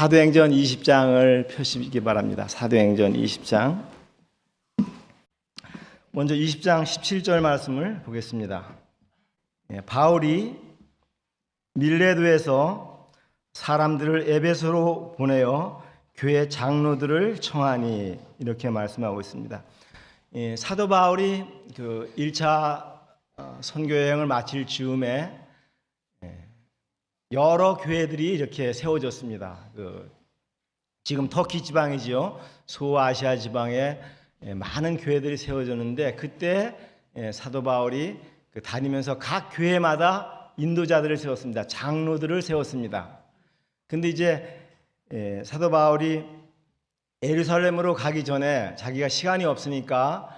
사도행전 20장을 펴시기 바랍니다. 사도행전 20장. 먼저 20장 17절 말씀을 보겠습니다. 바울이 밀레도에서 사람들을 에베소로 보내어 교회 장로들을 청하니, 이렇게 말씀하고 있습니다. 사도 바울이 그 1차 선교 여행을 마칠 즈음에 여러 교회들이 이렇게 세워졌습니다. 지금 터키 지방이지요. 소아시아 지방에 많은 교회들이 세워졌는데, 그때 사도 바울이 다니면서 각 교회마다 인도자들을 세웠습니다. 장로들을 세웠습니다. 근데 이제 사도 바울이 예루살렘으로 가기 전에 자기가 시간이 없으니까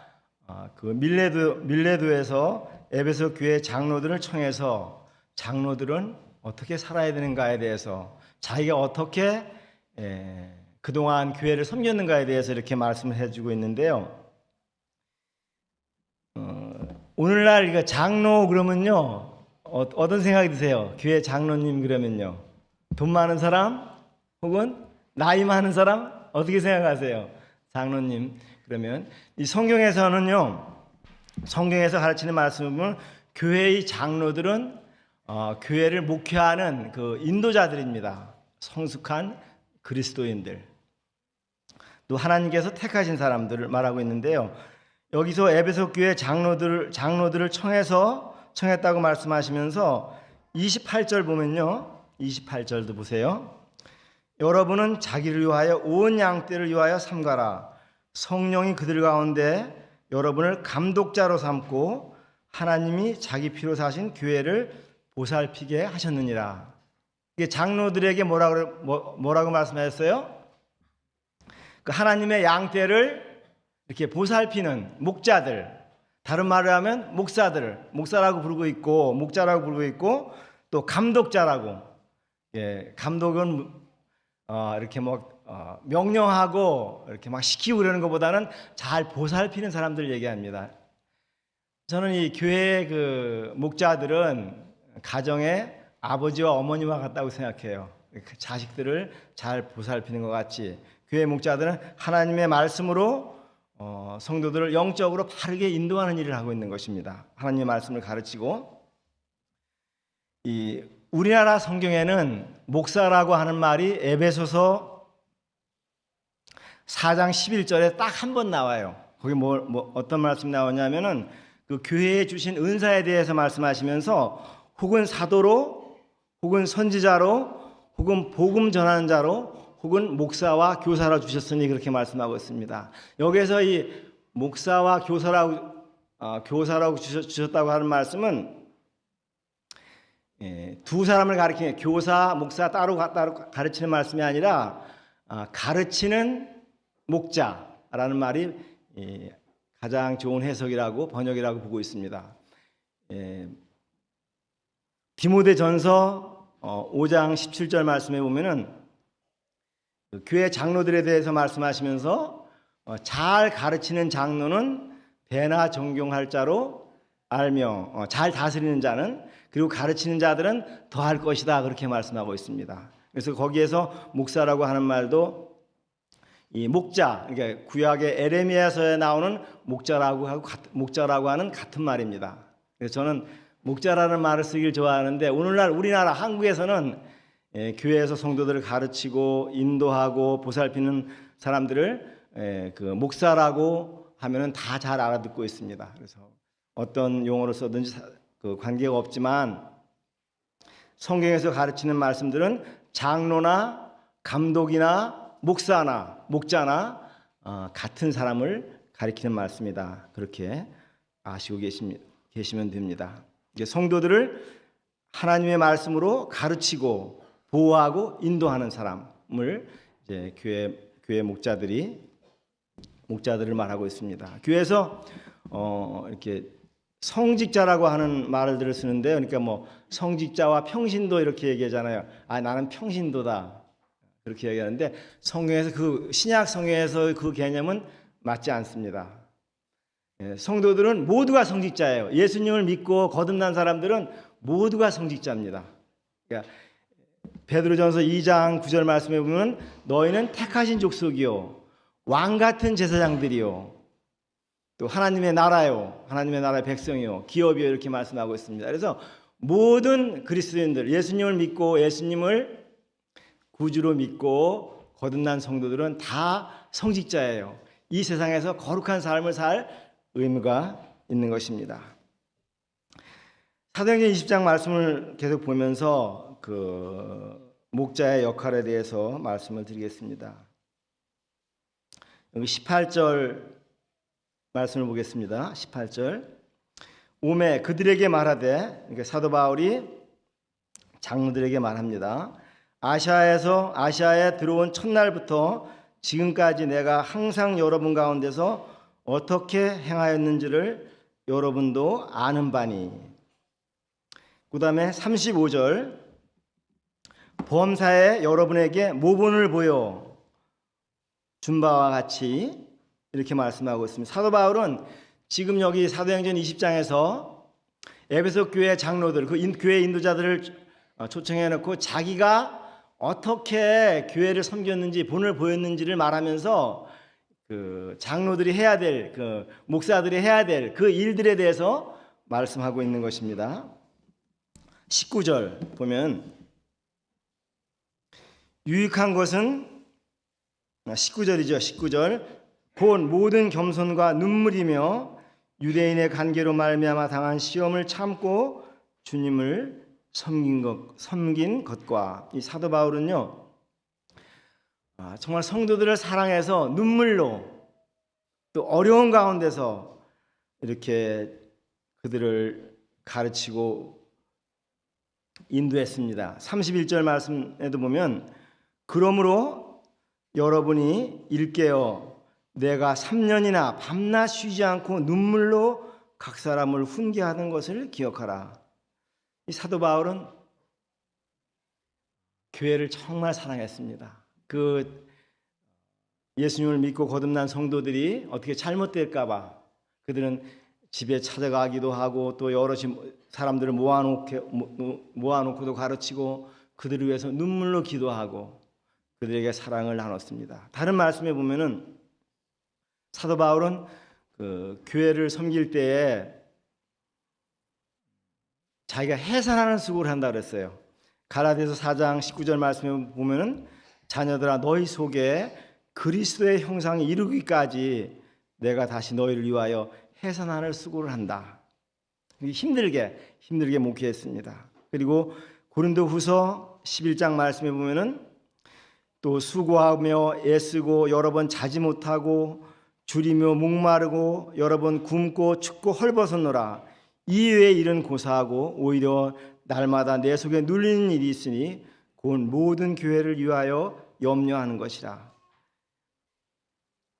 그 밀레도에서 에베소 교회 장로들을 청해서, 장로들은 어떻게 살아야 되는가에 대해서, 자기가 어떻게 그동안 교회를 섬겼는가에 대해서 이렇게 말씀을 해주고 있는데요. 오늘날 장로 그러면요, 어떤 생각이 드세요? 교회 장로님 그러면요, 돈 많은 사람 혹은 나이 많은 사람, 어떻게 생각하세요? 장로님 그러면 이 성경에서는요, 성경에서 가르치는 말씀은 교회의 장로들은 교회를 목회하는 그 인도자들입니다. 성숙한 그리스도인들, 또 하나님께서 택하신 사람들을 말하고 있는데요. 여기서 에베소 교회 장로들을 청했다고 말씀하시면서 28절 보면요, 28절도 보세요. 여러분은 자기를 위하여 온 양떼를 위하여 삼가라. 성령이 그들 가운데 여러분을 감독자로 삼고 하나님이 자기 피로 사신 교회를 보살피게 하셨느니라. 이게 장로들에게 뭐라고 말씀하셨어요? 그 하나님의 양떼를 이렇게 보살피는 목자들, 다른 말을 하면 목사라고 부르고 있고, 목자라고 부르고 있고, 또 감독자라고. 감독은 이렇게 명령하고 이렇게 막 시키고 그러는 것보다는 잘 보살피는 사람들 얘기합니다. 저는 이 교회의 그 목자들은 가정의 아버지와 어머니와 같다고 생각해요. 자식들을 잘 보살피는 것 같이 교회 목자들은 하나님의 말씀으로 성도들을 영적으로 바르게 인도하는 일을 하고 있는 것입니다. 하나님의 말씀을 가르치고, 이 우리나라 성경에는 목사라고 하는 말이 에베소서 4장 11절에 딱 한 번 나와요. 거기 어떤 말씀이 나오냐면은 그 교회에 주신 은사에 대해서 말씀하시면서 혹은 사도로, 혹은 선지자로, 혹은 복음 전하는 자로, 혹은 목사와 교사로 주셨으니, 그렇게 말씀하고 있습니다. 여기서 이 목사와 교사라고 주셨다고 하는 말씀은 두 사람을 가리키는, 교사, 목사 따로 가르치는 말씀이 아니라 가르치는 목자라는 말이 가장 좋은 해석이라고, 번역이라고 보고 있습니다. 디모데전서 5장 17절 말씀에 보면은 교회 장로들에 대해서 말씀하시면서 잘 가르치는 장로는 배나 존경할 자로 알며 잘 다스리는 자는, 그리고 가르치는 자들은 더할 것이다, 그렇게 말씀하고 있습니다. 그래서 거기에서 목사라고 하는 말도 이 목자, 그러니까 구약의 에레미야서에 나오는 목자라고 하는 같은 말입니다. 그래서 저는 목자라는 말을 쓰기를 좋아하는데, 오늘날 우리나라 한국에서는 교회에서 성도들을 가르치고 인도하고 보살피는 사람들을 그 목사라고 하면은 다 잘 알아듣고 있습니다. 그래서 어떤 용어로 써든지 그 관계가 없지만, 성경에서 가르치는 말씀들은 장로나 감독이나 목자나 같은 사람을 가리키는 말씀이다, 그렇게 아시고 계시면 됩니다. 성도들을 하나님의 말씀으로 가르치고 보호하고 인도하는 사람을 이제 교회 목자들을 말하고 있습니다. 교회에서 이렇게 성직자라고 하는 말을 쓰는데요. 그러니까 성직자와 평신도 이렇게 얘기하잖아요. 나는 평신도다, 그렇게 얘기하는데, 성경에서 신약 성경에서 그 개념은 맞지 않습니다. 성도들은 모두가 성직자예요. 예수님을 믿고 거듭난 사람들은 모두가 성직자입니다. 그러니까 베드로전서 2장 9절 말씀에 보면 너희는 택하신 족속이요 왕 같은 제사장들이요 또 하나님의 나라요 하나님의 나라의 백성이요 기업이요 이렇게 말씀하고 있습니다. 그래서 모든 그리스도인들 예수님을 믿고 예수님을 구주로 믿고 거듭난 성도들은 다 성직자예요. 이 세상에서 거룩한 삶을 살 의무가 있는 것입니다. 사도행전 20장 말씀을 계속 보면서 그 목자의 역할에 대해서 말씀을 드리겠습니다. 여기 18절 말씀을 보겠습니다. 18절 오매 그들에게 말하되 그러니까 사도 바울이 장로들에게 말합니다. 아시아에 들어온 첫날부터 지금까지 내가 항상 여러분 가운데서 어떻게 행하였는지를 여러분도 아는 바니. 그 다음에 35절 범사에 여러분에게 모본을 보여 준 바와 같이 이렇게 말씀하고 있습니다. 사도 바울은 지금 여기 사도행전 20장에서 에베소 교회 장로들, 그 교회 인도자들을 초청해 놓고 자기가 어떻게 교회를 섬겼는지 본을 보였는지를 말하면서 그 장로들이 해야 될, 그 목사들이 해야 될 그 일들에 대해서 말씀하고 있는 것입니다. 19절 보면 유익한 것은 19절이죠. 19절 곧 모든 겸손과 눈물이며 유대인의 관계로 말미암아 당한 시험을 참고 주님을 섬긴 것과 이 사도 바울은요 정말 성도들을 사랑해서 눈물로 또 어려운 가운데서 이렇게 그들을 가르치고 인도했습니다. 31절 말씀에도 보면 그러므로 여러분이 일깨어 내가 3년이나 밤낮 쉬지 않고 눈물로 각 사람을 훈계하는 것을 기억하라. 이 사도 바울은 교회를 정말 사랑했습니다. 그 예수님을 믿고 거듭난 성도들이 어떻게 잘못될까 봐 그들은 집에 찾아가기도 하고 또 여러 사람들을 모아놓고도 가르치고 그들을 위해서 눈물로 기도하고 그들에게 사랑을 나눴습니다. 다른 말씀에 보면은 사도 바울은 그 교회를 섬길 때에 자기가 해산하는 수고를 한다 그랬어요. 갈라디아서 4장 19절 말씀에 보면은 자녀들아 너희 속에 그리스도의 형상이 이루기까지 내가 다시 너희를 위하여 해산하는 수고를 한다. 힘들게 목회했습니다. 그리고 고린도후서 11장 말씀에 보면은 또 수고하며 애쓰고 여러 번 자지 못하고 줄이며 목마르고 여러 번 굶고 춥고 헐벗었노라. 이외의 일은 고사하고 오히려 날마다 내 속에 눌리는 일이 있으니 곧 모든 교회를 위하여 염려하는 것이라.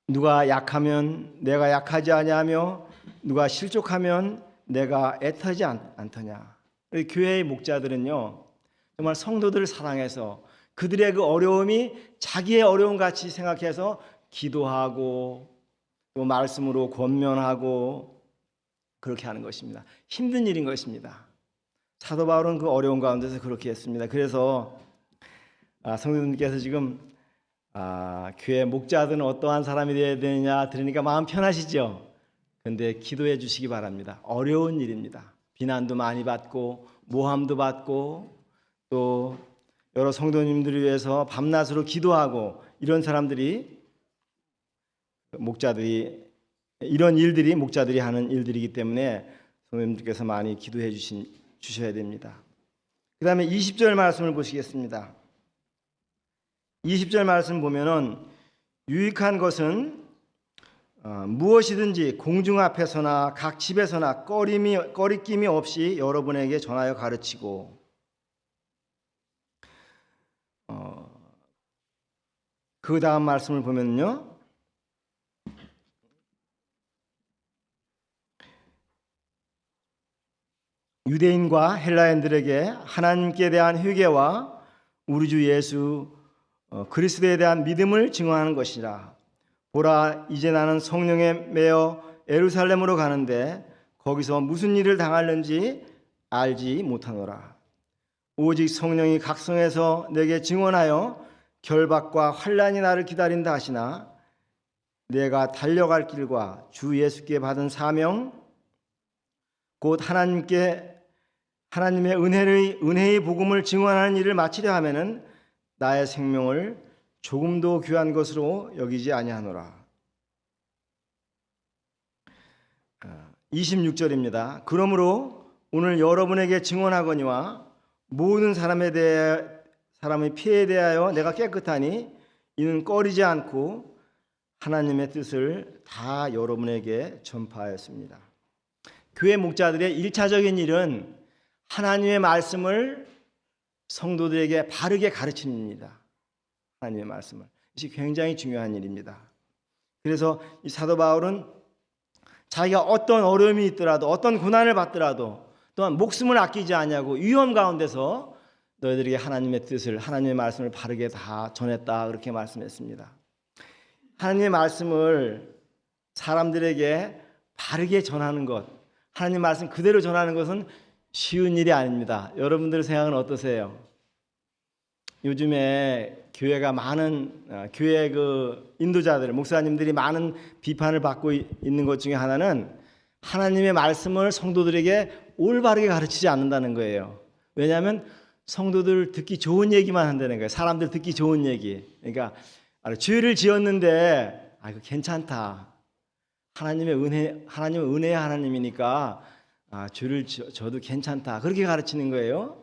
누가 약하면 내가 약하지 아니하며 누가 실족하면 내가 애타지 않더냐. 교회의 목자들은요 정말 성도들을 사랑해서 그들의 그 어려움이 자기의 어려움 같이 생각해서 기도하고 또 말씀으로 권면하고 그렇게 하는 것입니다. 힘든 일인 것입니다. 사도 바울은 그 어려운 가운데서 그렇게 했습니다. 그래서 성도님께서 지금 교회 목자들은 어떠한 사람이 되어야 되느냐 들으니까 마음 편하시죠? 그런데 기도해 주시기 바랍니다. 어려운 일입니다. 비난도 많이 받고 모함도 받고 또 여러 성도님들을 위해서 밤낮으로 기도하고 이런 사람들이 목자들이 이런 일들이 목자들이 하는 일들이기 때문에 성도님들께서 많이 기도해 주셔야 됩니다. 그 다음에 20절 말씀을 보시겠습니다. 20절 말씀 보면은 유익한 것은 무엇이든지 공중 앞에서나 각 집에서나 꺼리낌이 없이 여러분에게 전하여 가르치고 그 다음 말씀을 보면요 유대인과 헬라인들에게 하나님께 대한 회개와 우리 주 예수 그리스도에 대한 믿음을 증언하는 것이라. 보라 이제 나는 성령에 매여 예루살렘으로 가는데 거기서 무슨 일을 당할는지 알지 못하노라. 오직 성령이 각성해서 내게 증언하여 결박과 환난이 나를 기다린다 하시나 내가 달려갈 길과 주 예수께 받은 사명 곧 하나님의 은혜의 복음을 증언하는 일을 마치려 하면은 나의 생명을 조금도 귀한 것으로 여기지 아니하노라. 26절입니다. 그러므로 오늘 여러분에게 증언하거니와 모든 사람의 피해에 대하여 내가 깨끗하니 이는 꺼리지 않고 하나님의 뜻을 다 여러분에게 전파하였습니다. 교회 목자들의 1차적인 일은 하나님의 말씀을 성도들에게 바르게 가르치는 일입니다. 하나님의 말씀을. 이것이 굉장히 중요한 일입니다. 그래서 이 사도 바울은 자기가 어떤 어려움이 있더라도 어떤 고난을 받더라도 또한 목숨을 아끼지 아니하고 위험 가운데서 너희들에게 하나님의 뜻을 하나님의 말씀을 바르게 다 전했다 그렇게 말씀했습니다. 하나님의 말씀을 사람들에게 바르게 전하는 것, 하나님 말씀 그대로 전하는 것은 쉬운 일이 아닙니다. 여러분들의 생각은 어떠세요? 요즘에 교회가 많은 교회 인도자들, 목사님들이 많은 비판을 받고 있는 것 중에 하나는 하나님의 말씀을 성도들에게 올바르게 가르치지 않는다는 거예요. 왜냐하면 성도들 듣기 좋은 얘기만 한다는 거예요. 사람들 듣기 좋은 얘기. 그러니까 죄를 지었는데 이거 괜찮다. 하나님은 은혜의 하나님이니까 죄를 져도 괜찮다. 그렇게 가르치는 거예요.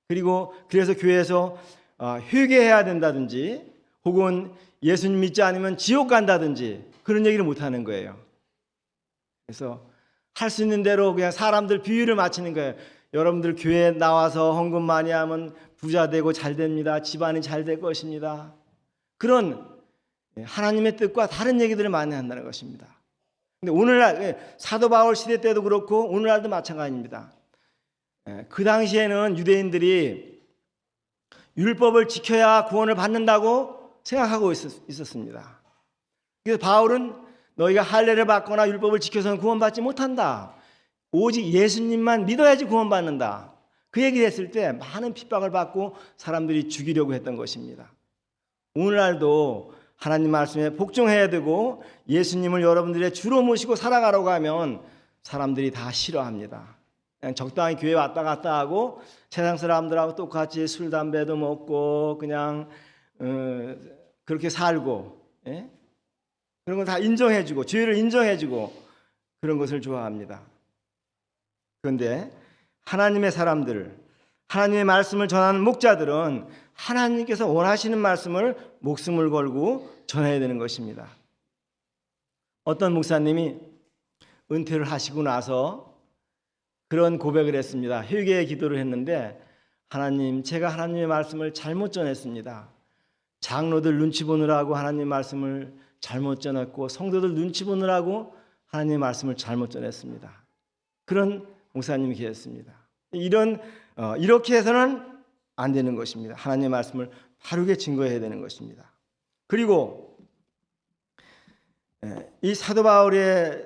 그리고 그래서 교회에서 회개해야 된다든지 혹은 예수님 믿지 않으면 지옥 간다든지 그런 얘기를 못 하는 거예요. 그래서 할 수 있는 대로 그냥 사람들 비유를 맞추는 거예요. 여러분들 교회에 나와서 헌금 많이 하면 부자 되고 잘 됩니다. 집안이 잘 될 것입니다. 그런 하나님의 뜻과 다른 얘기들을 많이 한다는 것입니다. 근데 오늘날 사도 바울 시대 때도 그렇고 오늘날도 마찬가지입니다. 그 당시에는 유대인들이 율법을 지켜야 구원을 받는다고 생각하고 있었습니다. 그래서 바울은 너희가 할례를 받거나 율법을 지켜서는 구원받지 못한다. 오직 예수님만 믿어야지 구원받는다. 그 얘기를 했을 때 많은 핍박을 받고 사람들이 죽이려고 했던 것입니다. 오늘날도 하나님 말씀에 복종해야 되고 예수님을 여러분들의 주로 모시고 살아가라고 하면 사람들이 다 싫어합니다. 그냥 적당히 교회 왔다 갔다 하고 세상 사람들하고 똑같이 술 담배도 먹고 그냥 그렇게 살고 그런 걸 다 인정해주고 죄를 인정해주고 그런 것을 좋아합니다. 그런데 하나님의 사람들, 하나님의 말씀을 전하는 목자들은 하나님께서 원하시는 말씀을 목숨을 걸고 전해야 되는 것입니다. 어떤 목사님이 은퇴를 하시고 나서 그런 고백을 했습니다. 회개의 기도를 했는데 하나님, 제가 하나님의 말씀을 잘못 전했습니다. 장로들 눈치 보느라고 하나님 말씀을 잘못 전했고 성도들 눈치 보느라고 하나님의 말씀을 잘못 전했습니다. 그런 목사님이 계셨습니다. 이렇게 해서는 안 되는 것입니다. 하나님의 말씀을 바르게 증거해야 되는 것입니다. 그리고 이 사도 바울의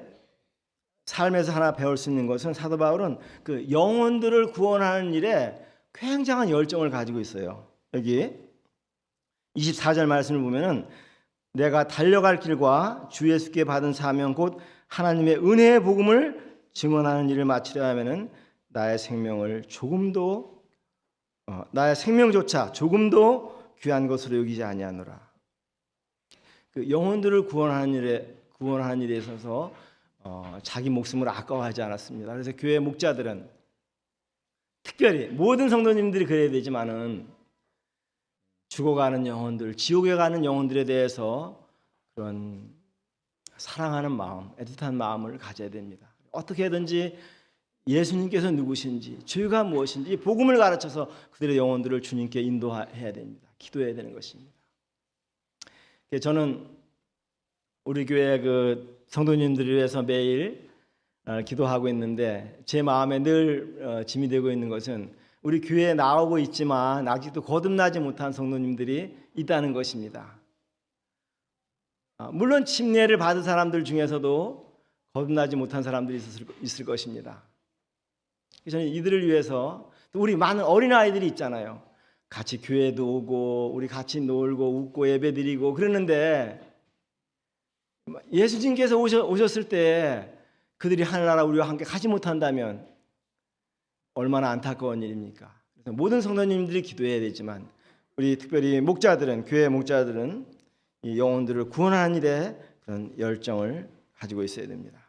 삶에서 하나 배울 수 있는 것은 사도 바울은 그 영혼들을 구원하는 일에 굉장한 열정을 가지고 있어요. 여기 24절 말씀을 보면은 내가 달려갈 길과 주 예수께 받은 사명 곧 하나님의 은혜의 복음을 증언하는 일을 마치려 하면은 나의 생명조차 조금도 귀한 것으로 여기지 아니하노라. 그 영혼들을 구원하는 일에 있어서 자기 목숨을 아까워하지 않았습니다. 그래서 교회 목자들은 특별히 모든 성도님들이 그래야 되지만은 죽어가는 영혼들, 지옥에 가는 영혼들에 대해서 그런 사랑하는 마음, 애틋한 마음을 가져야 됩니다. 어떻게든지 예수님께서 누구신지, 죄가 무엇인지 복음을 가르쳐서 그들의 영혼들을 주님께 인도해야 됩니다. 기도해야 되는 것입니다. 저는 우리 교회 그 성도님들을 위해서 매일 기도하고 있는데 제 마음에 늘 짐이 되고 있는 것은 우리 교회에 나오고 있지만 아직도 거듭나지 못한 성도님들이 있다는 것입니다. 물론 침례를 받은 사람들 중에서도 거듭나지 못한 사람들이 있을 것입니다. 저는 이들을 위해서 또 우리 많은 어린아이들이 있잖아요. 같이 교회도 오고 우리 같이 놀고 웃고 예배드리고 그러는데 예수님께서 오셨을 때 그들이 하늘나라 우리와 함께 가지 못한다면 얼마나 안타까운 일입니까? 그래서 모든 성도님들이 기도해야 되지만 우리 특별히 목자들은, 교회 목자들은 이 영혼들을 구원하는 일에 그런 열정을 가지고 있어야 됩니다.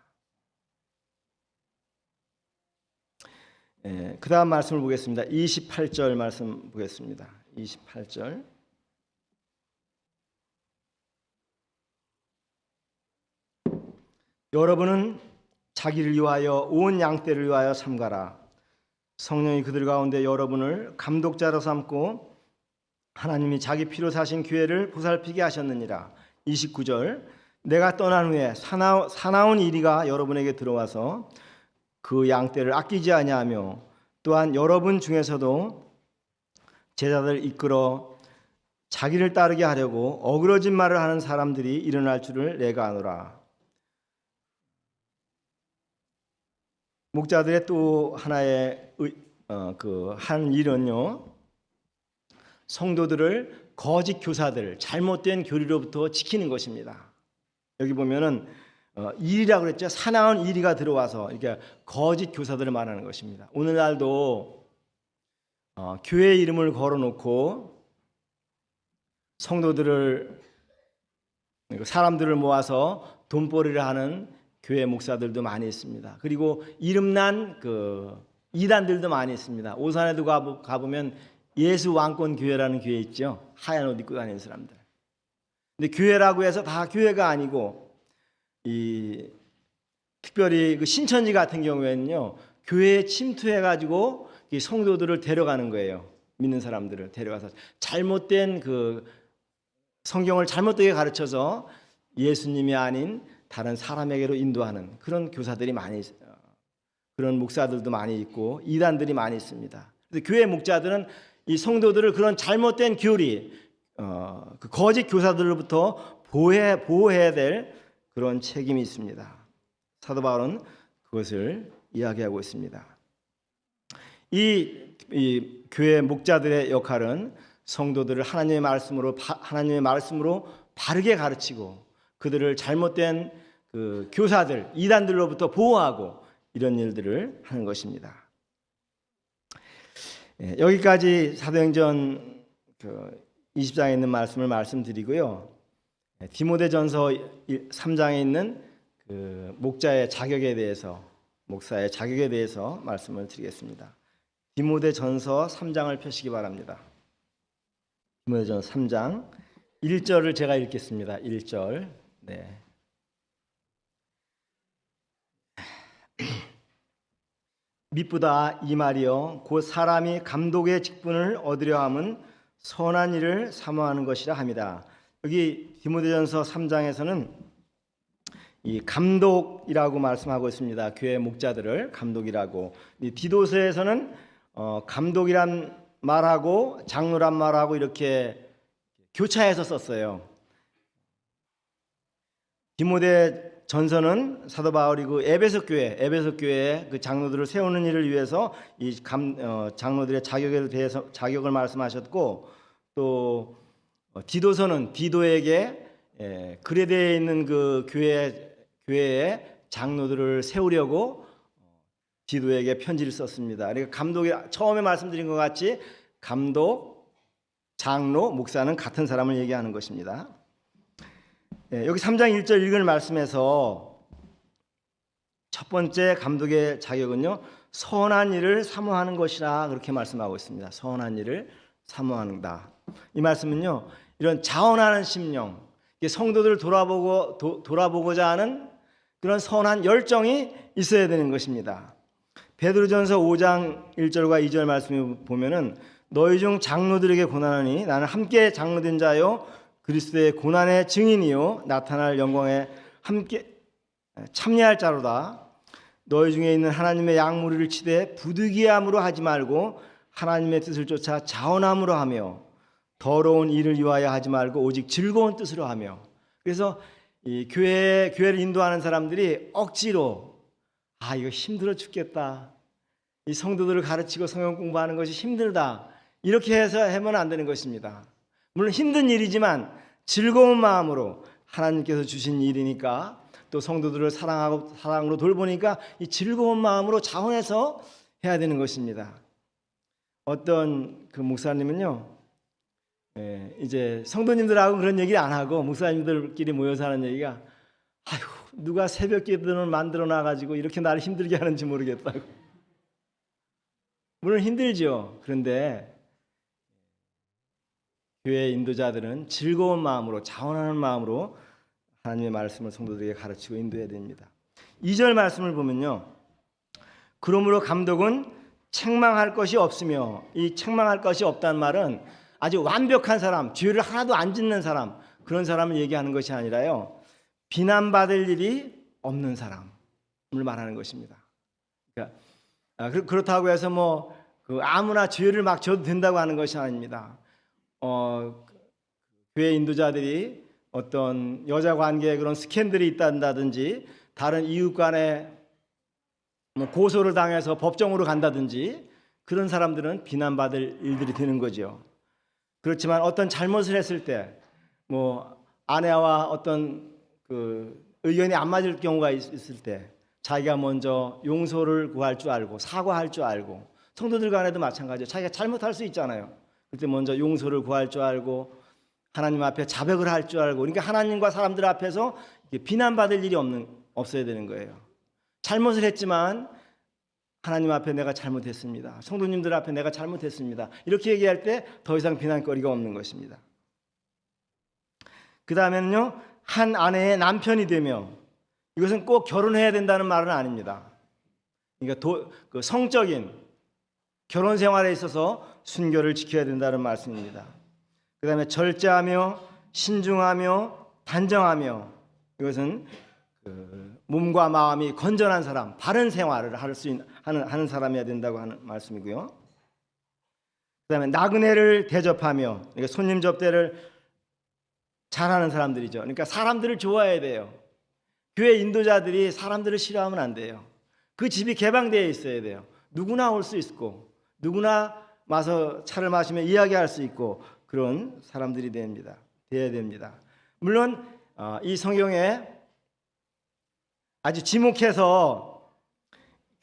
그 다음 말씀을 보겠습니다. 28절 말씀 보겠습니다. 28절. 여러분은 자기를 위하여 온 양떼를 위하여 삼가라. 성령이 그들 가운데 여러분을 감독자로 삼고 하나님이 자기 피로 사신 교회를 보살피게 하셨느니라. 29절. 내가 떠난 후에 사나운 이리가 여러분에게 들어와서 그 양떼를 아끼지 아니하며 또한 여러분 중에서도 제자들 이끌어 자기를 따르게 하려고 어그러진 말을 하는 사람들이 일어날 줄을 내가 아노라. 목자들의 또 하나의 하는 일은요, 성도들을 거짓 교사들, 잘못된 교리로부터 지키는 것입니다. 여기 보면은 일이라고 그랬죠. 사나운 이리가 들어와서 이렇게 거짓 교사들을 말하는 것입니다. 오늘날도 교회 이름을 걸어놓고 성도들을, 사람들을 모아서 돈벌이를 하는 교회 목사들도 많이 있습니다. 그리고 이름난 이단들도 많이 있습니다. 오산에도 가보면 예수 왕권 교회라는 교회 있죠. 하얀 옷 입고 다니는 사람들. 근데 교회라고 해서 다 교회가 아니고, 특별히 그 신천지 같은 경우에는요, 교회에 침투해가지고 성도들을 데려가는 거예요. 믿는 사람들을 데려가서 잘못된 성경을 잘못되게 가르쳐서 예수님이 아닌 다른 사람에게로 인도하는 그런 교사들이 많이 있어요. 그런 목사들도 많이 있고 이단들이 많이 있습니다. 그래서 교회 목자들은 이 성도들을 그런 잘못된 교리, 그 거짓 교사들로부터 보호해야 될 그런 책임이 있습니다. 사도 바울은 그것을 이야기하고 있습니다. 이 교회 목자들의 역할은 성도들을 하나님의 말씀으로 바르게 가르치고 그들을 잘못된 교사들, 이단들로부터 보호하고 이런 일들을 하는 것입니다. 여기까지 사도행전 20장에 있는 말씀을 말씀드리고요. 디모데전서 3장에 있는 목자의 자격에 대해서, 목사의 자격에 대해서 말씀을 드리겠습니다. 디모데전서 3장을 펴시기 바랍니다. 디모데전서 3장 1절을 제가 읽겠습니다. 1절. 네. 밉보다 이 말이여 곧 사람이 감독의 직분을 얻으려 함은 선한 일을 사모하는 것이라 함이다. 여기 디모데전서 3장에서는 이 감독이라고 말씀하고 있습니다. 교회 목자들을 감독이라고. 이 디도서에서는 감독이란 말하고 장로란 말하고 이렇게 교차해서 썼어요. 디모데 전서는 사도 바울이 에베소 교회의 그 장로들을 세우는 일을 위해서 이 장로들의 자격에 대해서 자격을 말씀하셨고, 또 디도서는 디도에게 그레데에 있는 그 교회의 장로들을 세우려고 디도에게 편지를 썼습니다. 그러니까 감독이 처음에 말씀드린 것 같이 감독, 장로, 목사는 같은 사람을 얘기하는 것입니다. 여기 3장 1절 읽은 말씀에서 첫 번째 감독의 자격은요, 선한 일을 사모하는 것이라 그렇게 말씀하고 있습니다. 선한 일을 사모한다. 이 말씀은요, 이런 자원하는 심령, 성도들을 돌아보고자 하는 그런 선한 열정이 있어야 되는 것입니다. 베드로전서 5장 1절과 2절 말씀을 보면은 너희 중 장로들에게 고난하니 나는 함께 장로된 자요 그리스도의 고난의 증인이요 나타날 영광에 함께 참여할 자로다. 너희 중에 있는 하나님의 양무리를 치되 부득이함으로 하지 말고 하나님의 뜻을 쫓아 자원함으로 하며 더러운 일을 위하여 하지 말고 오직 즐거운 뜻으로 하며. 그래서 이 교회를 인도하는 사람들이 억지로 이거 힘들어 죽겠다, 이 성도들을 가르치고 성경 공부하는 것이 힘들다, 이렇게 해서 하면 안 되는 것입니다. 물론 힘든 일이지만 즐거운 마음으로, 하나님께서 주신 일이니까, 또 성도들을 사랑하고 사랑으로 돌보니까 이 즐거운 마음으로 자원해서 해야 되는 것입니다. 어떤 그 목사님은요, 이제 성도님들하고 그런 얘기 안 하고 목사님들끼리 모여서 하는 얘기가, 아이고, 누가 새벽 기도를 만들어 놔가지고 이렇게 나를 힘들게 하는지 모르겠다고. 물론 힘들죠. 그런데 교회 인도자들은 즐거운 마음으로, 자원하는 마음으로 하나님의 말씀을 성도들에게 가르치고 인도해야 됩니다. 2절 말씀을 보면요, 그러므로 감독은 책망할 것이 없으며, 이 책망할 것이 없다는 말은 아주 완벽한 사람, 죄를 하나도 안 짓는 사람, 그런 사람을 얘기하는 것이 아니라요, 비난받을 일이 없는 사람을 말하는 것입니다. 그러니까 그렇다고 해서 아무나 죄를 막 져도 된다고 하는 것이 아닙니다. 교회 인도자들이 어떤 여자 관계에 그런 스캔들이 있다든지, 다른 이웃 간에 고소를 당해서 법정으로 간다든지, 그런 사람들은 비난받을 일들이 되는 거죠. 그렇지만 어떤 잘못을 했을 때, 아내와 어떤 그 의견이 안 맞을 경우가 있을 때, 자기가 먼저 용서를 구할 줄 알고 사과할 줄 알고, 성도들 간에도 마찬가지예요. 자기가 잘못할 수 있잖아요. 그때 먼저 용서를 구할 줄 알고 하나님 앞에 자백을 할 줄 알고, 그러니까 하나님과 사람들 앞에서 비난받을 일이 없어야 되는 거예요. 잘못을 했지만 하나님 앞에 내가 잘못했습니다, 성도님들 앞에 내가 잘못했습니다, 이렇게 얘기할 때 더 이상 비난거리가 없는 것입니다. 그 다음에는요, 한 아내의 남편이 되며, 이것은 꼭 결혼해야 된다는 말은 아닙니다. 그러니까 그 성적인 결혼 생활에 있어서 순결을 지켜야 된다는 말씀입니다. 그 다음에 절제하며 신중하며 단정하며, 이것은 몸과 마음이 건전한 사람, 바른 생활을 하는 사람이어야 된다고 하는 말씀이고요. 그 다음에 나그네를 대접하며, 그러니까 손님 접대를 잘하는 사람들이죠. 그러니까 사람들을 좋아해야 돼요. 교회 인도자들이 사람들을 싫어하면 안 돼요. 그 집이 개방되어 있어야 돼요. 누구나 올 수 있고, 누구나 와서 차를 마시며 이야기할 수 있고, 그런 사람들이 되어야 됩니다. 물론 이 성경에 아주 지목해서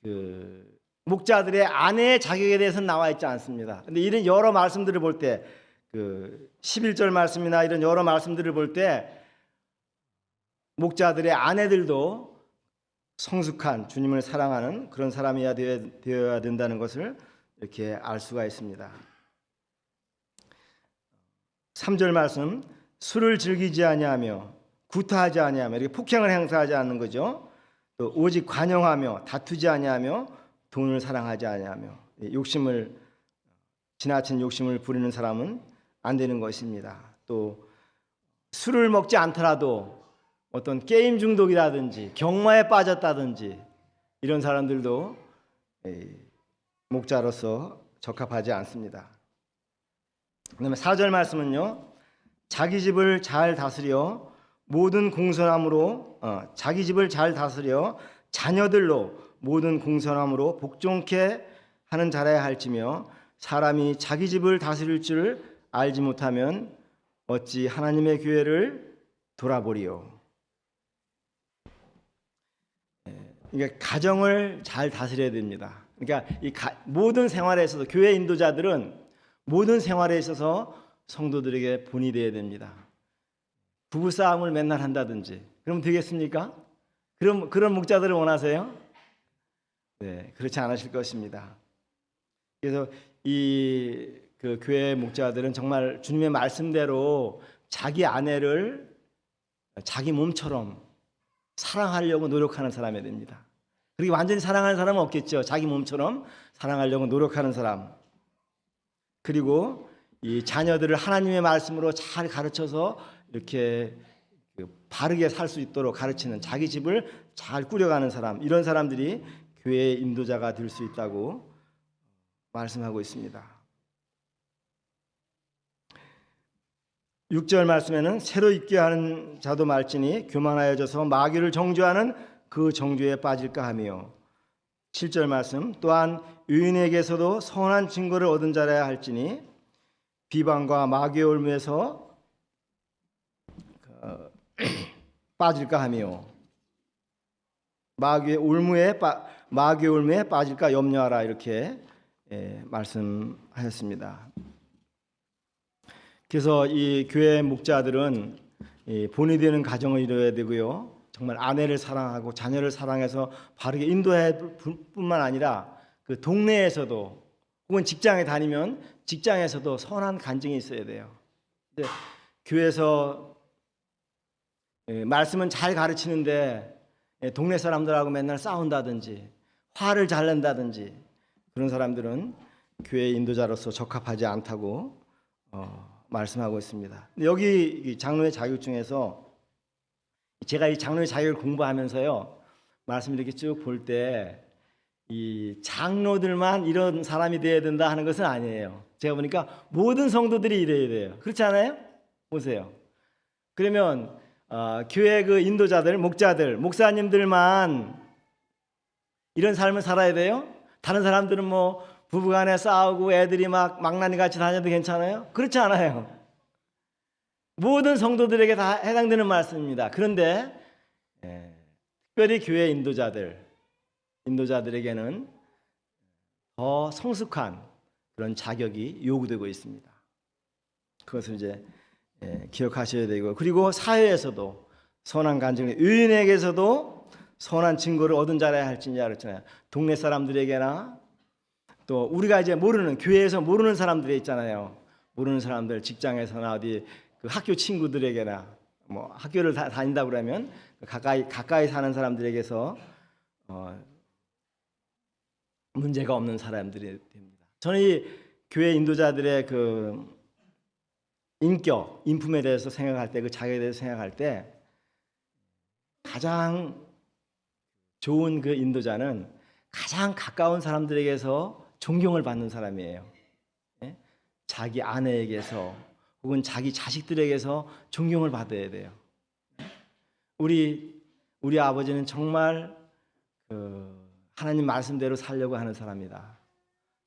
그 목자들의 아내의 자격에 대해서는 나와 있지 않습니다. 근데 이런 여러 말씀들을 볼 때, 그 11절 말씀이나 이런 여러 말씀들을 볼 때, 목자들의 아내들도 성숙한, 주님을 사랑하는 그런 사람이어야 되어야 된다는 것을 이렇게 알 수가 있습니다. 3절 말씀, 술을 즐기지 아니하며 구타하지 아니하며, 이렇게 폭행을 행사하지 않는 거죠. 또 오직 관용하며 다투지 아니하며 돈을 사랑하지 아니하며, 지나친 욕심을 부리는 사람은 안 되는 것입니다. 또 술을 먹지 않더라도 어떤 게임 중독이라든지 경마에 빠졌다든지, 이런 사람들도 목자로서 적합하지 않습니다. 그다음에 4절 말씀은요, 자기 집을 잘 다스려 모든 공손함으로 자기 집을 잘 다스려 자녀들로 모든 공손함으로 복종케 하는 자라야 할지며, 사람이 자기 집을 다스릴 줄 알지 못하면 어찌 하나님의 교회를 돌아보리요. 그러니까 가정을 잘 다스려야 됩니다. 그러니까 모든 생활에 있어서, 교회 인도자들은 모든 생활에 있어서 성도들에게 본이 되어야 됩니다. 부부싸움을 맨날 한다든지 그러면 되겠습니까? 그런 목자들을 원하세요? 네, 그렇지 않으실 것입니다. 그래서 그 교회 목자들은 정말 주님의 말씀대로 자기 아내를 자기 몸처럼 사랑하려고 노력하는 사람이 됩니다. 그렇게 완전히 사랑하는 사람은 없겠죠. 자기 몸처럼 사랑하려고 노력하는 사람. 그리고 이 자녀들을 하나님의 말씀으로 잘 가르쳐서 이렇게 바르게 살 수 있도록 가르치는, 자기 집을 잘 꾸려가는 사람, 이런 사람들이 교회의 인도자가 될 수 있다고 말씀하고 있습니다. 6절 말씀에는 새로 입게 하는 자도 말지니 교만하여져서 마귀를 정죄하는 그 정죄에 빠질까 하며, 7절 말씀, 또한 의인에게서도 선한 증거를 얻은 자라야 할지니 비방과 마귀의 올무에서 빠질까 하며 마귀의 올무에 빠질까 염려하라, 이렇게 말씀하셨습니다. 그래서 이 교회 목자들은 본이 되는 가정을 이루어야 되고요, 정말 아내를 사랑하고 자녀를 사랑해서 바르게 인도할 뿐만 아니라 그 동네에서도 혹은 직장에 다니면 직장에서도 선한 간증이 있어야 돼요. 근데 교회에서 말씀은 잘 가르치는데 동네 사람들하고 맨날 싸운다든지 화를 잘 낸다든지 그런 사람들은 교회 인도자로서 적합하지 않다고 말씀하고 있습니다. 여기 장로의 자격 중에서 제가 이 장로의 자격을 공부하면서요, 말씀 이렇게 쭉 볼 때 이 장로들만 이런 사람이 되어야 된다 하는 것은 아니에요. 제가 보니까 모든 성도들이 이래야 돼요. 그렇지 않아요? 보세요. 그러면 교회 그 인도자들, 목자들, 목사님들만 이런 삶을 살아야 돼요? 다른 사람들은 뭐 부부간에 싸우고 애들이 막 망나니 같이 다녀도 괜찮아요? 그렇지 않아요. 모든 성도들에게 다 해당되는 말씀입니다. 그런데 특별히 교회 인도자들에게는 더 성숙한 그런 자격이 요구되고 있습니다. 그것을 이제 기억하셔야 되고, 그리고 사회에서도 선한 간증을, 의인에게서도 선한 증거를 얻은 자라야 할지냐 그랬잖아요. 동네 사람들에게나 또 우리가 이제 모르는, 교회에서 모르는 사람들이 있잖아요. 모르는 사람들, 직장에서나 어디 그 학교 친구들에게나 뭐 학교를 다닌다 그러면 가까이 사는 사람들에게서 문제가 없는 사람들이 됩니다. 저는 이 교회 인도자들의 그 인격, 인품에 대해서 생각할 때, 그 자격에 대해서 생각할 때 가장 좋은 그 인도자는 가장 가까운 사람들에게서 존경을 받는 사람이에요. 자기 아내에게서 혹은 자기 자식들에게서 존경을 받아야 돼요. 우리 아버지는 정말 하나님 말씀대로 살려고 하는 사람이다.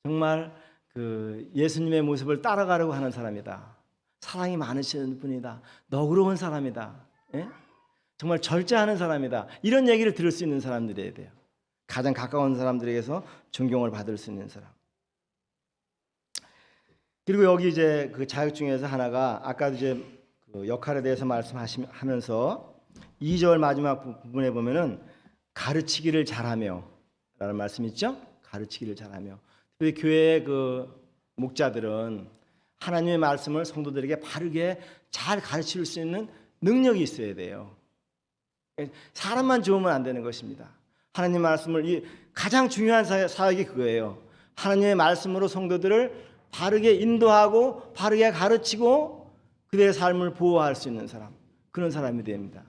정말 그 예수님의 모습을 따라가려고 하는 사람이다. 사랑이 많으신 분이다. 너그러운 사람이다. 정말 절제하는 사람이다. 이런 얘기를 들을 수 있는 사람들이어야 돼요. 가장 가까운 사람들에게서 존경을 받을 수 있는 사람. 그리고 여기 이제 그 자격 중에서 하나가 아까도 이제 그 역할에 대해서 말씀하면서 2절 마지막 부분에 보면은 가르치기를 잘하며 라는 말씀이 있죠. 가르치기를 잘하며. 특히 교회의 그 목자들은 하나님의 말씀을 성도들에게 바르게 잘 가르칠 수 있는 능력이 있어야 돼요. 사람만 좋으면 안 되는 것입니다. 하나님 말씀을, 가장 중요한 사역이 그거예요. 하나님의 말씀으로 성도들을 바르게 인도하고 바르게 가르치고 그들의 삶을 보호할 수 있는 사람, 그런 사람이 됩니다.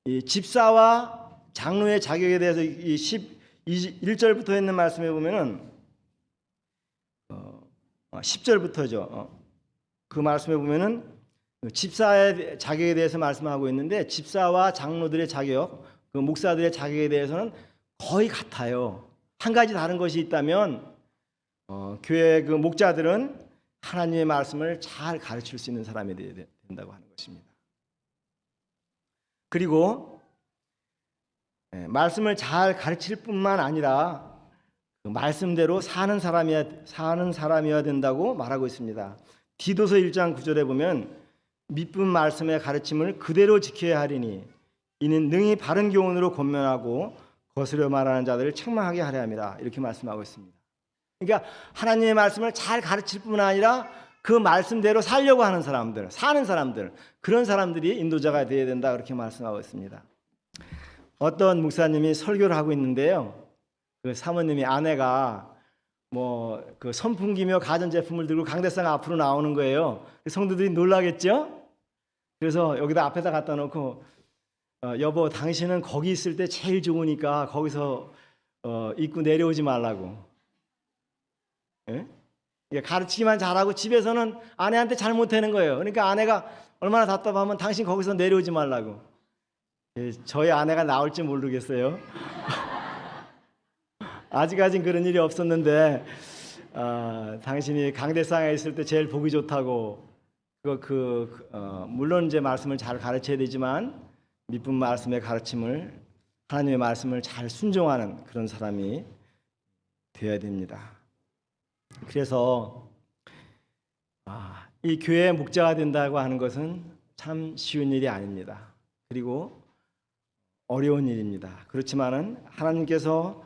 이 집사와 장로의 자격에 대해서 이 11절부터 있는 말씀에 보면은 10절부터죠. 그 말씀에 보면은 집사의 자격에 대해서 말씀하고 있는데, 집사와 장로들의 자격, 그 목사들의 자격에 대해서는 거의 같아요. 한 가지 다른 것이 있다면 교회 그 목자들은 하나님의 말씀을 잘 가르칠 수 있는 사람이 되어야 된다고 하는 것입니다. 그리고 말씀을 잘 가르칠 뿐만 아니라 그 말씀대로 사는 사람이어야 된다고 말하고 있습니다. 디도서 1장 9절에 보면 믿음 말씀의 가르침을 그대로 지켜야 하리니 이는 능히 바른 교훈으로 권면하고 거스려 말하는 자들을 책망하게 하려 함이라, 이렇게 말씀하고 있습니다. 그러니까 하나님의 말씀을 잘 가르칠 뿐만 아니라 그 말씀대로 살려고 하는 사람들, 사는 사람들, 그런 사람들이 인도자가 되어야 된다, 그렇게 말씀하고 있습니다. 어떤 목사님이 설교를 하고 있는데요, 그 사모님이 아내가 뭐 그 선풍기며 가전제품을 들고 강대상 앞으로 나오는 거예요. 성도들이 놀라겠죠? 그래서 여기다 앞에다 갖다 놓고 여보, 당신은 거기 있을 때 제일 좋으니까 거기서 입고 내려오지 말라고. 가르치기만 잘하고 집에서는 아내한테 잘못하는 거예요. 그러니까 아내가 얼마나 답답하면 당신 거기서 내려오지 말라고. 저희 아내가 나올지 모르겠어요. 아직까진 그런 일이 없었는데 당신이 강대상에 있을 때 제일 보기 좋다고 물론 이제 말씀을 잘 가르쳐야 되지만 믿음 말씀의 가르침을 하나님의 말씀을 잘 순종하는 그런 사람이 되어야 됩니다. 그래서 이 교회의 목자가 된다고 하는 것은 참 쉬운 일이 아닙니다. 그리고 어려운 일입니다. 그렇지만은 하나님께서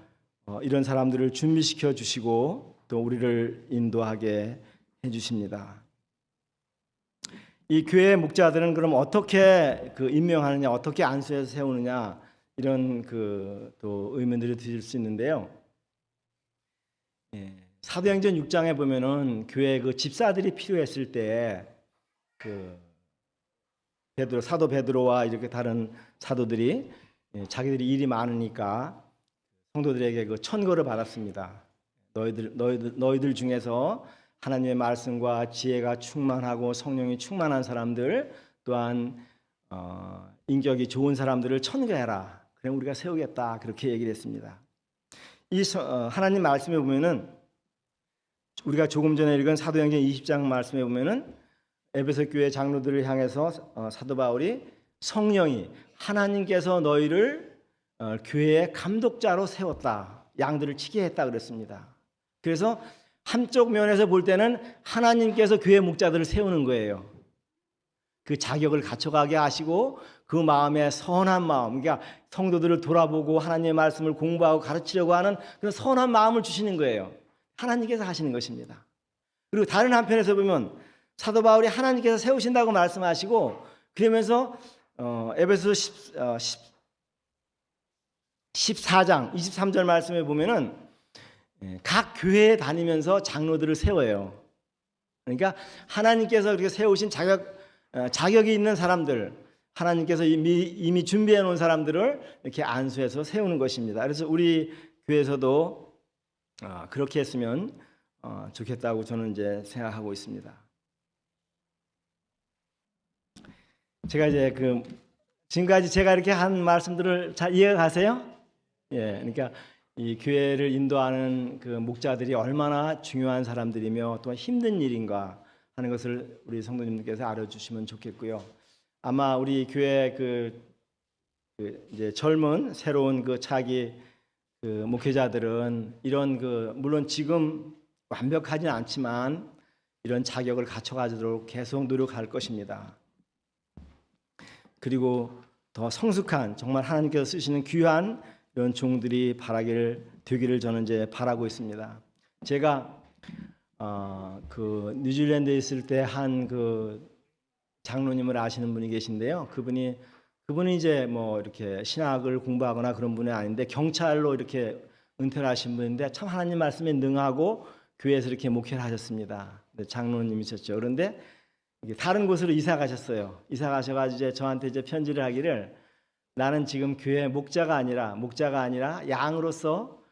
이런 사람들을 준비시켜 주시고 또 우리를 인도하게 해 주십니다. 이 교회의 목자들은 그럼 어떻게 임명하느냐, 어떻게 안수해서 세우느냐 이런 또 의문들이 드실 수 있는데요. 사도행전 6장에 보면은 교회 집사들이 필요했을 때 사도 베드로와 이렇게 다른 사도들이 자기들이 일이 많으니까 성도들에게 천거를 받았습니다. 너희들 중에서 하나님의 말씀과 지혜가 충만하고 성령이 충만한 사람들 또한 인격이 좋은 사람들을 천거해라. 그럼 우리가 세우겠다. 그렇게 얘기를 했습니다. 하나님 말씀에 보면은 우리가 조금 전에 읽은 사도행전 20장 말씀에 보면은 에베소 교회 장로들을 향해서 사도 바울이 성령이 하나님께서 너희를 교회의 감독자로 세웠다. 양들을 치게 했다 그랬습니다. 그래서 한쪽 면에서 볼 때는 하나님께서 교회 목자들을 세우는 거예요. 그 자격을 갖춰가게 하시고 그 마음에 선한 마음, 그러니까 성도들을 돌아보고 하나님의 말씀을 공부하고 가르치려고 하는 그런 선한 마음을 주시는 거예요. 하나님께서 하시는 것입니다. 그리고 다른 한편에서 보면 사도 바울이 하나님께서 세우신다고 말씀하시고 그러면서 에베소 14장 23절 말씀에 보면은 각 교회에 다니면서 장로들을 세워요. 그러니까 하나님께서 그렇게 세우신 자격이 있는 사람들, 하나님께서 이미 준비해 놓은 사람들을 이렇게 안수해서 세우는 것입니다. 그래서 우리 교회에서도 그렇게 했으면 좋겠다고 저는 이제 생각하고 있습니다. 제가 이제 지금까지 제가 이렇게 한 말씀들을 잘 이해가 가세요? 예, 그러니까 이 교회를 인도하는 목자들이 얼마나 중요한 사람들이며 또 힘든 일인가 하는 것을 우리 성도님들께서 알아주시면 좋겠고요. 아마 우리 교회 이제 젊은 새로운 차기 목회자들은 이런 물론 지금 완벽하진 않지만 이런 자격을 갖춰가도록 계속 노력할 것입니다. 그리고 더 성숙한 정말 하나님께서 쓰시는 귀한 이런 종들이 되기를 저는 이제 바라고 있습니다. 제가 뉴질랜드에 있을 때 한 장로님을 아시는 분이 계신데요. 그분이 이제 뭐 이렇게 신학을 공부하거나 그런 분이 아닌데 경찰로 이렇게 은퇴를 하신 분인데 참 하나님 말씀에 능하고 교회에서 이렇게 목회를 하셨습니다. 장로님이셨죠. 그런데 다른 곳으로 이사 가셨어요. 이사 가셔가지고 이제 저한테 이제 편지를 하기를 나는 지금 교회 목자가 아니라 양으로서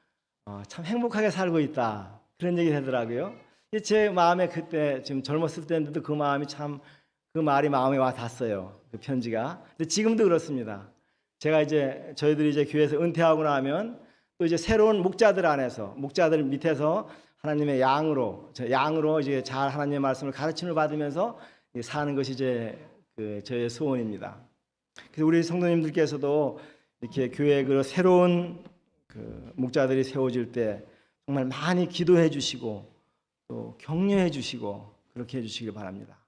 참 행복하게 살고 있다. 그런 얘기를 하더라고요. 제 마음에 그때 지금 젊었을 때인데도 그 마음이 그 말이 마음에 와 닿았어요. 그 편지가. 근데 지금도 그렇습니다. 제가 저희들이 이제 교회에서 은퇴하고 나면 또 이제 새로운 목자들 밑에서 하나님의 양으로 이제 잘 하나님의 말씀을 가르침을 받으면서 사는 것이 저의 소원입니다. 그래서 우리 성도님들께서도 이렇게 교회에 새로운 목자들이 세워질 때 정말 많이 기도해 주시고 또 격려해 주시고 그렇게 해 주시길 바랍니다.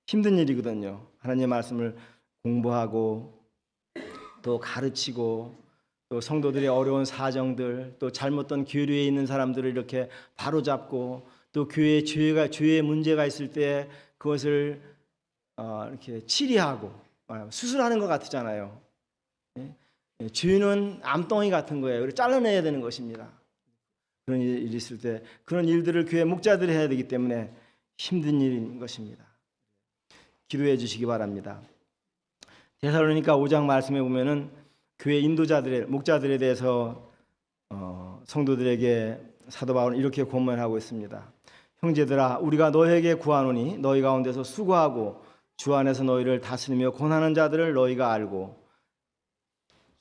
힘든 일이거든요. 하나님의 말씀을 공부하고 또 가르치고 또 성도들의 어려운 사정들 또 잘못된 교류에 있는 사람들을 이렇게 바로잡고 또 교회에 죄의 문제가 있을 때 그것을 이렇게 치리하고 수술하는 것 같잖아요. 죄는 암덩이 같은 거예요. 그래서 잘라내야 되는 것입니다. 그런 일이 있을 때 그런 일들을 교회 목자들이 해야 되기 때문에 힘든 일인 것입니다. 기도해 주시기 바랍니다. 데살로니가 5장 말씀에 보면은 교회 목자들에 대해서 성도들에게 사도 바울은 이렇게 권면하고 있습니다. 형제들아 우리가 너희에게 구하노니 너희 가운데서 수고하고 주 안에서 너희를 다스리며 권하는 자들을 너희가 알고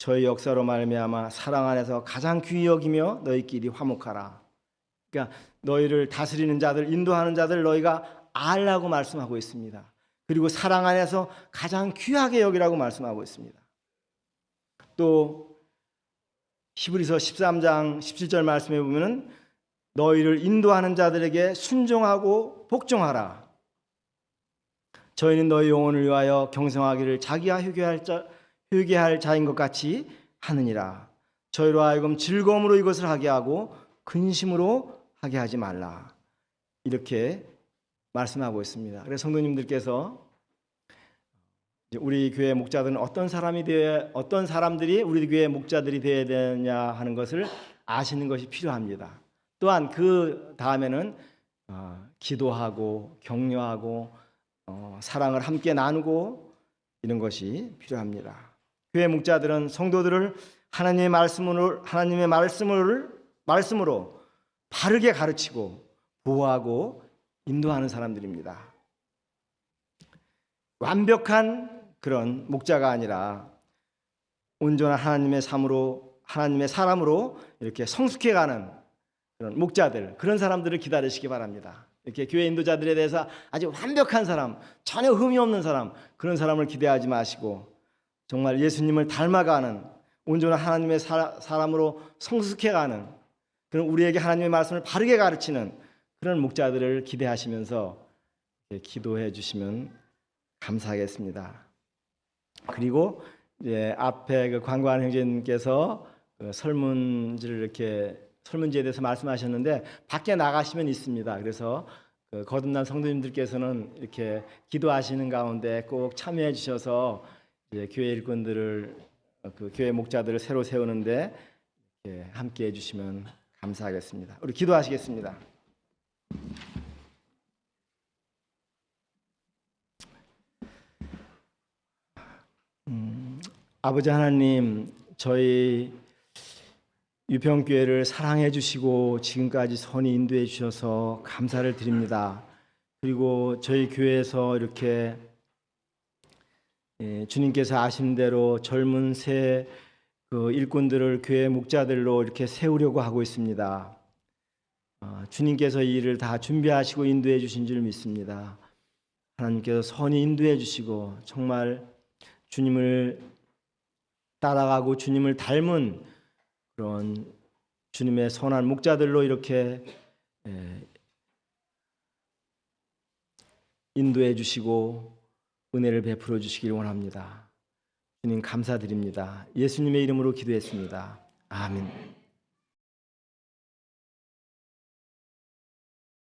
저의 역사로 말미암아 사랑 안에서 가장 귀히 여기며 너희끼리 화목하라. 그러니까 너희를 다스리는 자들, 인도하는 자들 너희가 알라고 말씀하고 있습니다. 그리고 사랑 안에서 가장 귀하게 여기라고 말씀하고 있습니다. 또 히브리서 13장 17절 말씀해 보면은 너희를 인도하는 자들에게 순종하고 복종하라. 저희는 너희 영혼을 위하여 경성하기를 자기가 회개할 자인 것 같이 하느니라. 저희로 하여금 즐거움으로 이것을 하게 하고 근심으로 하게 하지 말라. 이렇게 말씀하고 있습니다. 그래서 성도님들께서 우리 교회 목자들은 어떤 사람들이 우리 교회 목자들이 되어야 되냐 하는 것을 아시는 것이 필요합니다. 또한 그 다음에는 기도하고 격려하고 사랑을 함께 나누고 이런 것이 필요합니다. 교회 목자들은 성도들을 하나님의 말씀으로 바르게 가르치고 보호하고 인도하는 사람들입니다. 완벽한 그런 목자가 아니라 온전한 하나님의 사람으로 이렇게 성숙해가는 그런 목자들, 그런 사람들을 기다리시기 바랍니다. 이렇게 교회 인도자들에 대해서 아주 완벽한 사람, 전혀 흠이 없는 사람, 그런 사람을 기대하지 마시고 정말 예수님을 닮아가는 온전한 하나님의 사람으로 성숙해가는 그런 우리에게 하나님의 말씀을 바르게 가르치는 그런 목자들을 기대하시면서 기도해 주시면 감사하겠습니다. 그리고 이제 앞에 그 광고하는 형제님께서 설문지에 대해서 말씀하셨는데 밖에 나가시면 있습니다. 그래서 거듭난 성도님들께서는 이렇게 기도하시는 가운데 꼭 참여해 주셔서 이제 교회 일꾼들을 교회 목자들을 새로 세우는데 함께 해주시면 감사하겠습니다. 우리 기도하시겠습니다. 아버지 하나님, 저희 유평교회를 사랑해 주시고 지금까지 선히 인도해 주셔서 감사를 드립니다. 그리고 저희 교회에서 이렇게 주님께서 아시는 대로 젊은 새 일꾼들을 교회 목자들로 이렇게 세우려고 하고 있습니다. 주님께서 이 일을 다 준비하시고 인도해 주신 줄 믿습니다. 하나님께서 선히 인도해 주시고 정말 주님을 따라가고 주님을 닮은 그런 주님의 선한 목자들로 이렇게 인도해 주시고 은혜를 베풀어 주시길 원합니다. 주님 감사드립니다. 예수님의 이름으로 기도했습니다. 아멘.